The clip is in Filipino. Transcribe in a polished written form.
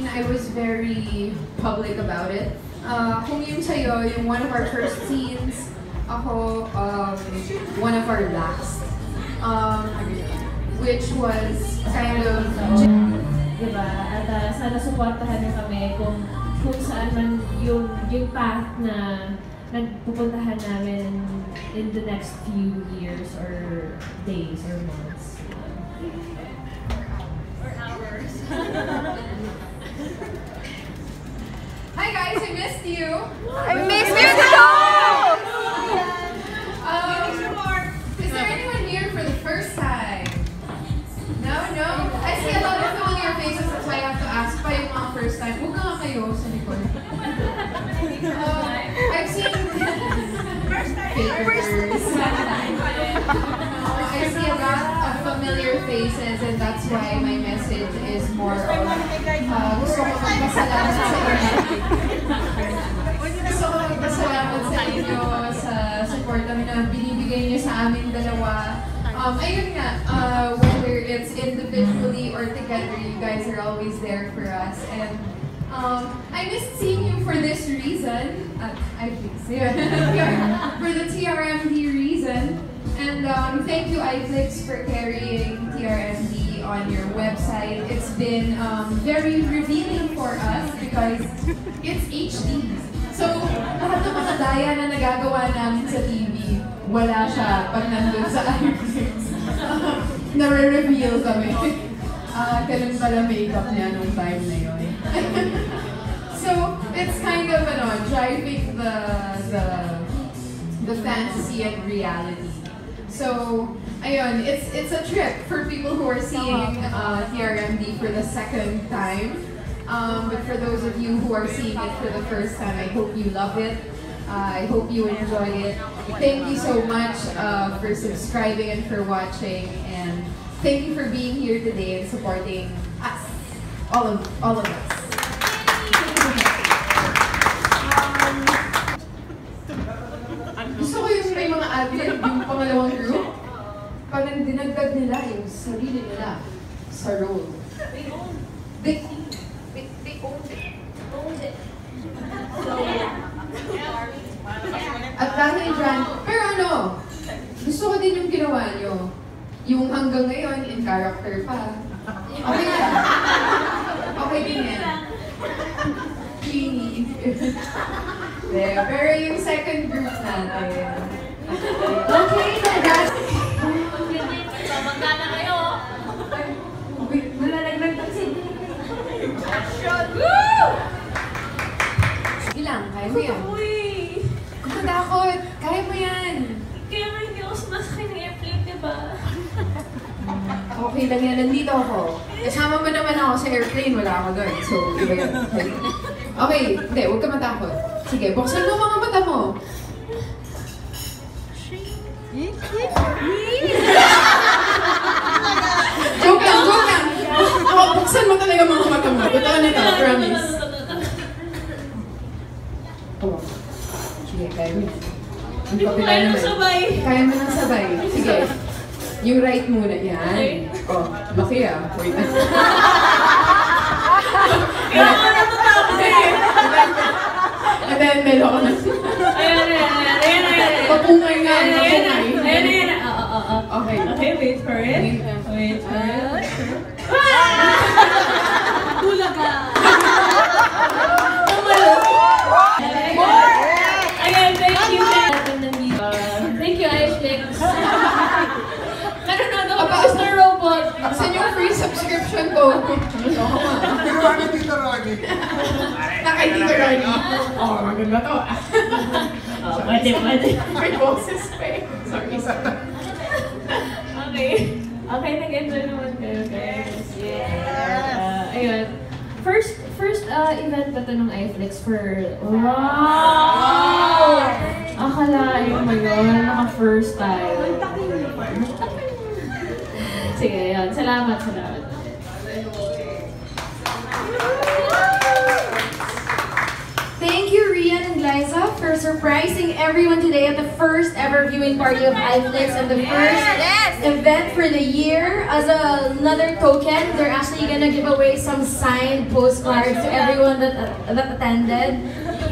mean, I was very public about it. Kung yung sa'yo, yung one of our first scenes, ako, one of our last. Which was kind of... Diba? At sana supportahan niyo kami kung saan man yung path na nagpupuntahan namin in the next few years or days or months. Or hours. Hi guys, I missed you! I missed you too! Is there anyone here for the first time? No? I see a lot of familiar faces, that's why I have to ask pa yung mga first time. Huwag nga kayo sa likod. I've seen fakers. I see a lot of familiar faces, and that's why my message is more of gusto ko magpasalamat sa inyo. Gusto ko magpasalamat sa inyo sa support na binibigay niyo sa aming dalawa. Ayun nga, whether it's individually or together, you guys are always there for us. And I missed seeing you for this reason. For the TRMD reason. And thank you, iFlix, for carrying TRMD on your website. It's been very revealing for us because it's HD. So, lahat ng mga daya na nagagawa namin sa TV, wala siya pag nandun sa iFlix. Nare-reveal kami. Ganun pala makeup niya nung time na yun. So, it's kind of driving the fantasy and reality. So, ayun, it's a trip for people who are seeing TRMD for the second time. But for those of you who are seeing it for the first time, I hope you love it. I hope you enjoy it. Thank you so much for subscribing and for watching, and thank you for being here today and supporting us, all of us. Gusto ko yung may mga ad-lib, yung pangalawang group, parang dinagdag nila yung sarili nila sa role. They owned it. At dahil dyan, pero gusto ko din yung ginawa nyo. Yung hanggang ngayon, in character pa. Okay yan. Okay din yan. Pero yung second group natin. Okay, that's... Magkana kayo! Malalaglag taksin. Woo! Sige lang, kaya mo yan. Kung matakot, kaya mo yan. Kaya nga hindi ako sumasakay ng airplane, diba? Okay lang yan, nandito ako. Kasama mo naman ako sa airplane, wala ako doon. So, iba yun. Okay, hindi, huwag ka matakot. Sige, buksan mo mga mata mo. Joke lang. Buksan mo talaga mga mata mo. Totoo nito, promise. Oh. Sige, kaya mo. Hindi ko kaya nang sabay. Kaya mo nang sabay. Sige. Yung right muna. Yan. Oh, laki ah. Wait na. Kaya ako natatakot eh. And then, melo ko na. Ayan. Papungay nga. Ayan. Okay. Okay, wait for it. Wait for it. Tulaga! Again, thank you. Thank you, iFlix. Nanonood ako ng Mr. Robot. Saan yung free subscription ko? Pero Tito Ronnie? Nakay Tito Ronnie. Oh, maganda to. Pwede. May boses pa eh. Sorry. Okay, nag-enjoy naman kayo, guys. Yeah. Ayun. First event ba ito ng iFlix for... Wow! Akalain mo yun, naka-first time. Sige, yun. Salamat. Thank you, Rian and Liza, for for surprising everyone today at the first ever viewing party of iFlix and the first event for the year. As another token, they're actually gonna give away some signed postcards to everyone that attended.